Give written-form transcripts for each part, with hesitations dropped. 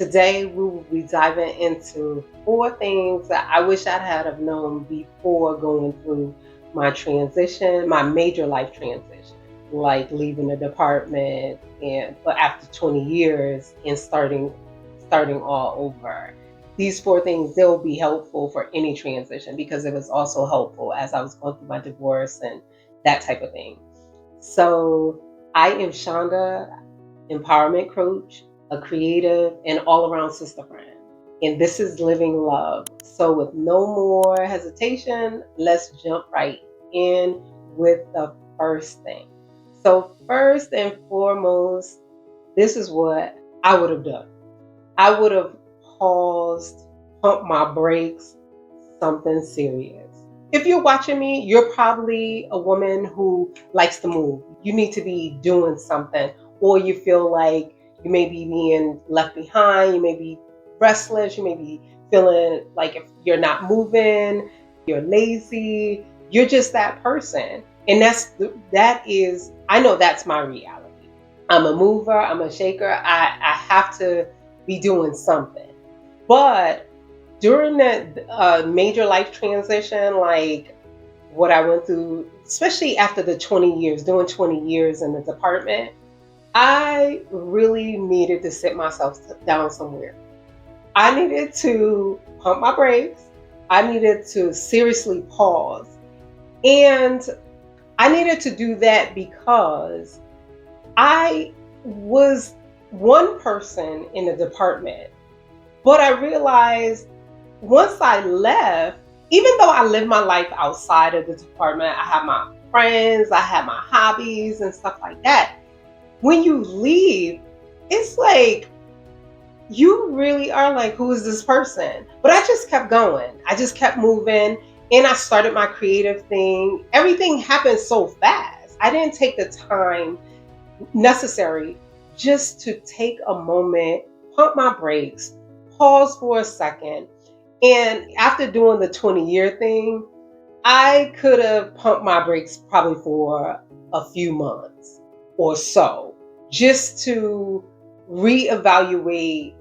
Today, we will be diving into 4 things that I wish I'd had have known before going through my transition, my major life transition, like leaving the department and but after 20 years and starting all over. These 4 things, they'll be helpful for any transition because it was also helpful as I was going through my divorce and that type of thing. So I am Shaunda, empowerment coach, a creative, and all around sister friend. And this is Living Love. So, with no more hesitation, let's jump right in with the first thing. So, first and foremost, this is what I would have done. I would have paused, pumped my brakes, something serious. If you're watching me, you're probably a woman who likes to move. You need to be doing something, or you feel like you may be being left behind, you may be restless, you may be feeling like if you're not moving, you're lazy, you're just that person. And that is, I know that's my reality. I'm a mover, I'm a shaker. I have to be doing something. But during that major life transition, like what I went through, especially after the 20 years, doing 20 years in the department, I really needed to sit myself down somewhere. I needed to pump my brakes. I needed to seriously pause. And I needed to do that because I was one person in the department, but I realized once I left, even though I lived my life outside of the department, I had my friends, I had my hobbies and stuff like that. When you leave, it's like you really are like, who is this person? But I just kept going. I just kept moving and I started my creative thing. Everything happened so fast. I didn't take the time necessary just to take a moment, pump my brakes, pause for a second. And after doing the 20-year thing, I could have pumped my brakes probably for a few months or so just to reevaluate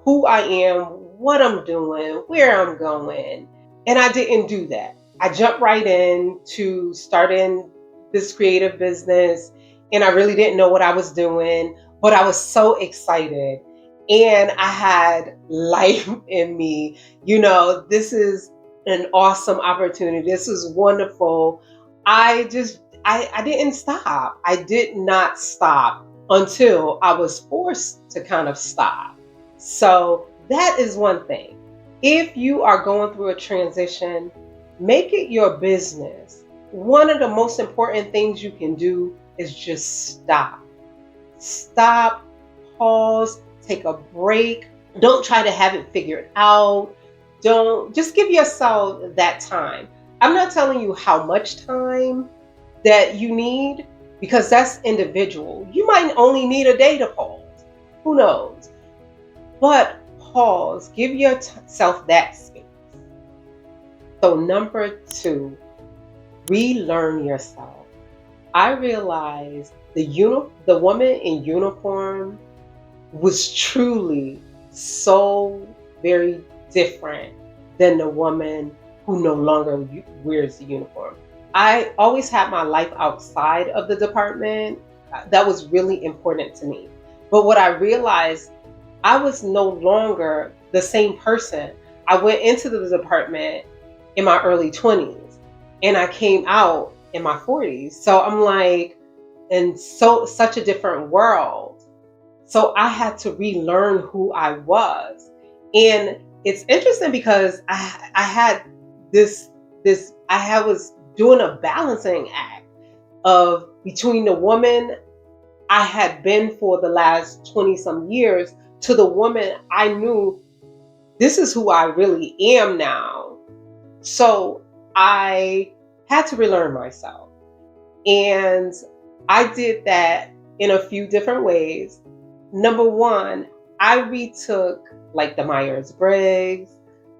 who I am, what I'm doing, where I'm going. And I didn't do that. I jumped right in to starting this creative business and I really didn't know what I was doing, but I was so excited and I had life in me. This is an awesome opportunity. This is wonderful. I didn't stop. I did not stop until I was forced to kind of stop. So that is one thing. If you are going through a transition, make it your business. One of the most important things you can do is just stop. Stop, pause, take a break. Don't try to have it figured out. Don't just give yourself that time. I'm not telling you how much time that you need because that's individual. You might only need a day to pause. Who knows? But pause, give yourself that space. So, number 2, relearn yourself. I realized the woman in uniform was truly so very different than the woman who no longer wears the uniform. I always had my life outside of the department. That was really important to me. But what I realized, I was no longer the same person. I went into the department in my early 20s and I came out in my 40s. So I'm like, in such a different world. So I had to relearn who I was. And it's interesting because I had was doing a balancing act of between the woman I had been for the last 20 some years to the woman I knew this is who I really am now. So I had to relearn myself. And I did that in a few different ways. Number one, I retook like the Myers-Briggs.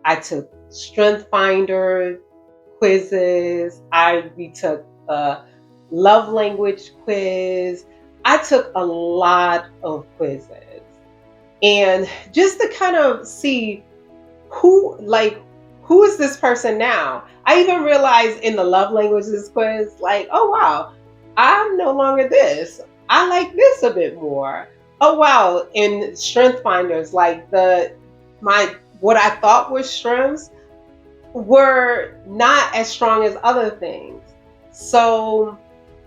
I took Strength Finder quizzes. I retook the love language quiz. I took a lot of quizzes. And just to kind of see who like who is this person now. I even realized in the love languages quiz, like, oh wow, I'm no longer this. I like this a bit more. Oh wow, in strength finders, like the my what I thought were strengths were not as strong as other things. So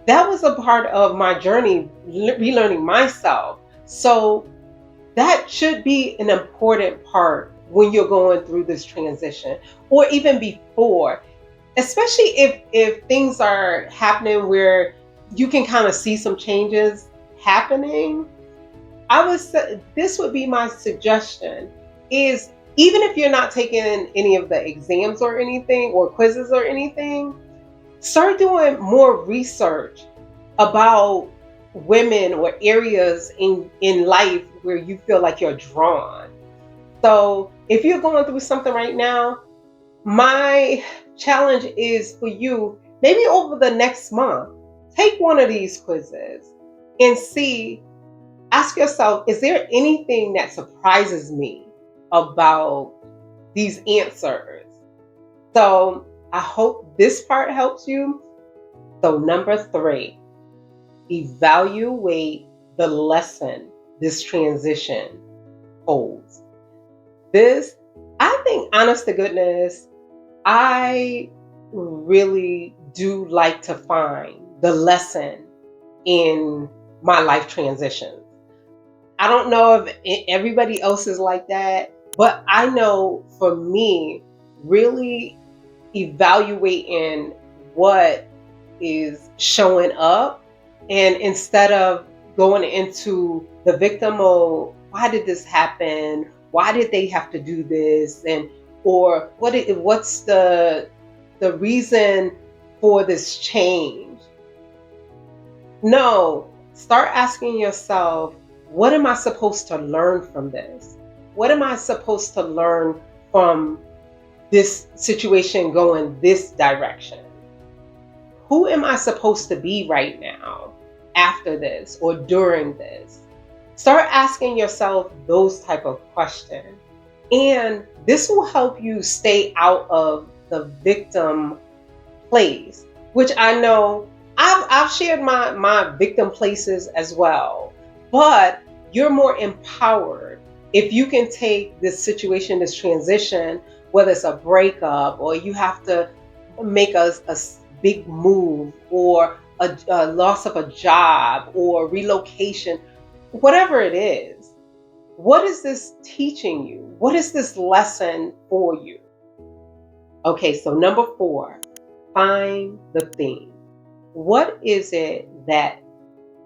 that was a part of my journey, relearning myself. So that should be an important part when you're going through this transition, or even before, especially if things are happening where you can kind of see some changes happening. I would say this would be my suggestion is, even if you're not taking any of the exams or anything, or quizzes or anything, start doing more research about women or areas in life where you feel like you're drawn. So if you're going through something right now, my challenge is for you, maybe over the next month, take one of these quizzes and see, ask yourself, is there anything that surprises me about these answers? So I hope this part helps you. So number 3, evaluate the lesson this transition holds. This, I think, honest to goodness, I really do like to find the lesson in my life transitions. I don't know if everybody else is like that, but I know for me, really evaluating what is showing up, and instead of going into the victim mode, why did this happen, why did they have to do this, and or what's the reason for this change. No, start asking yourself, what am I supposed to learn from this? What am I supposed to learn from this situation going this direction? Who am I supposed to be right now after this or during this? Start asking yourself those type of questions. And this will help you stay out of the victim place, which I know I've shared my victim places as well. But you're more empowered if you can take this situation, this transition, whether it's a breakup or you have to make a big move, or a loss of a job or relocation, whatever it is. What is this teaching you? What is this lesson for you? Okay, so number 4, find the theme. What is it that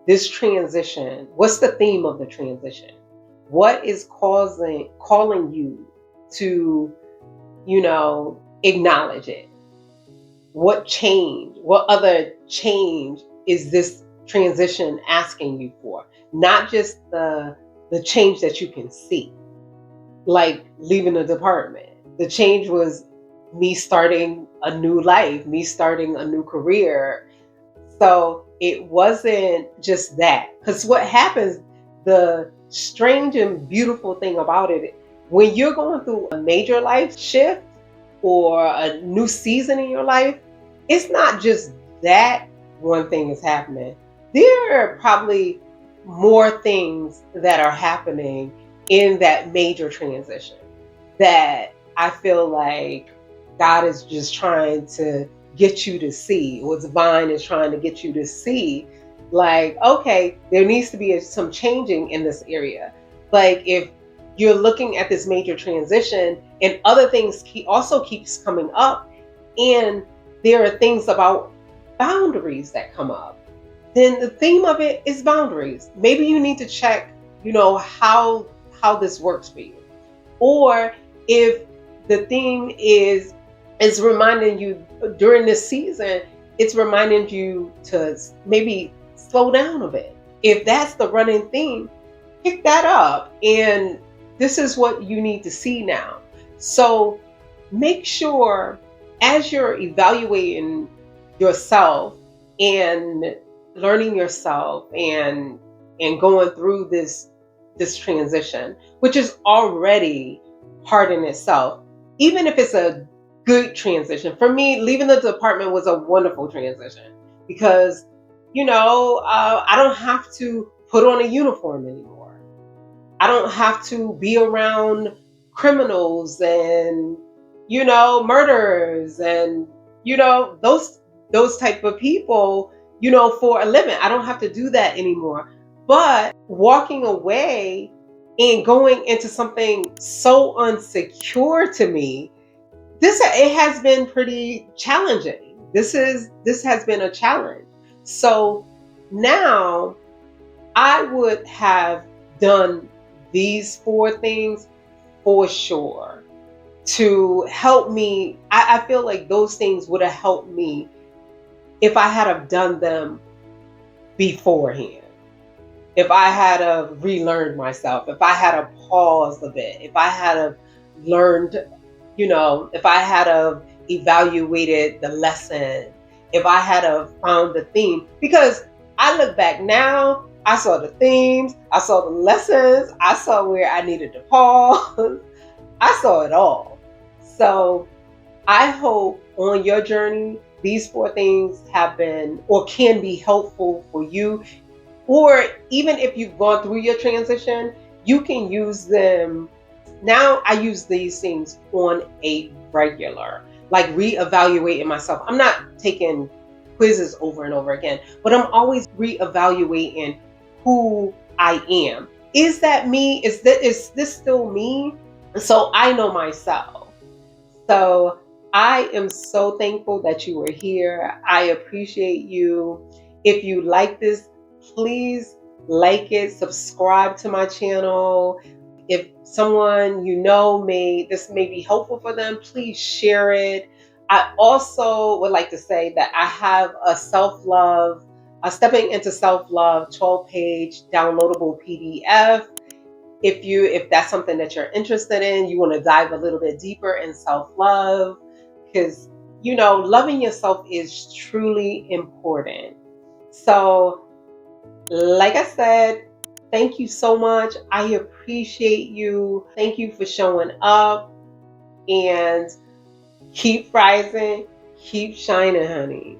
this transition, what's the theme of the transition? What is calling you to, acknowledge it? What other change is this transition asking you for? Not just the change that you can see, like leaving the department. The change was me starting a new life, me starting a new career. So it wasn't just that. Because what happens, the strange and beautiful thing about it, when you're going through a major life shift or a new season in your life, it's not just that one thing is happening. There are probably more things that are happening in that major transition that I feel like God is just trying to get you to see, or divine is trying to get you to see, like, okay, there needs to be some changing in this area. Like if you're looking at this major transition and other things also keeps coming up, and there are things about boundaries that come up, then the theme of it is boundaries. Maybe you need to check, how this works for you. Or if the theme is reminding you during this season, it's reminding you to maybe slow down a bit. If that's the running theme, pick that up. And this is what you need to see now. So make sure, as you're evaluating yourself and learning yourself and going through this transition, which is already hard in itself, even if it's a good transition. For me, leaving the department was a wonderful transition because, I don't have to put on a uniform anymore. I don't have to be around criminals and, murderers and, those type of people, for a living. I don't have to do that anymore. But walking away and going into something so unsecure to me, it has been pretty challenging. This has been a challenge. So now I would have done these four things for sure to help me. I feel like those things would have helped me if I had have done them beforehand. If I had have relearned myself, if I had have paused a bit, if I had have learned, if I had have evaluated the lesson, if I had have found the theme. Because I look back now, I saw the themes, I saw the lessons, I saw where I needed to pause. I saw it all. So I hope on your journey, these four things have been or can be helpful for you. Or even if you've gone through your transition, you can use them. Now I use these things on a regular, like reevaluating myself. I'm not taking quizzes over and over again, but I'm always reevaluating who I am. Is that me? Is this still me? So I know myself. So I am so thankful that you were here. I appreciate you. If you like this, please like it, subscribe to my channel. If someone this may be helpful for them, please share it. I also would like to say that I have a Stepping into Self-Love 12-page downloadable PDF. If that's something that you're interested in, you want to dive a little bit deeper in self-love, because loving yourself is truly important. So like I said, thank you so much. I appreciate you. Thank you for showing up, and keep rising, keep shining, honey.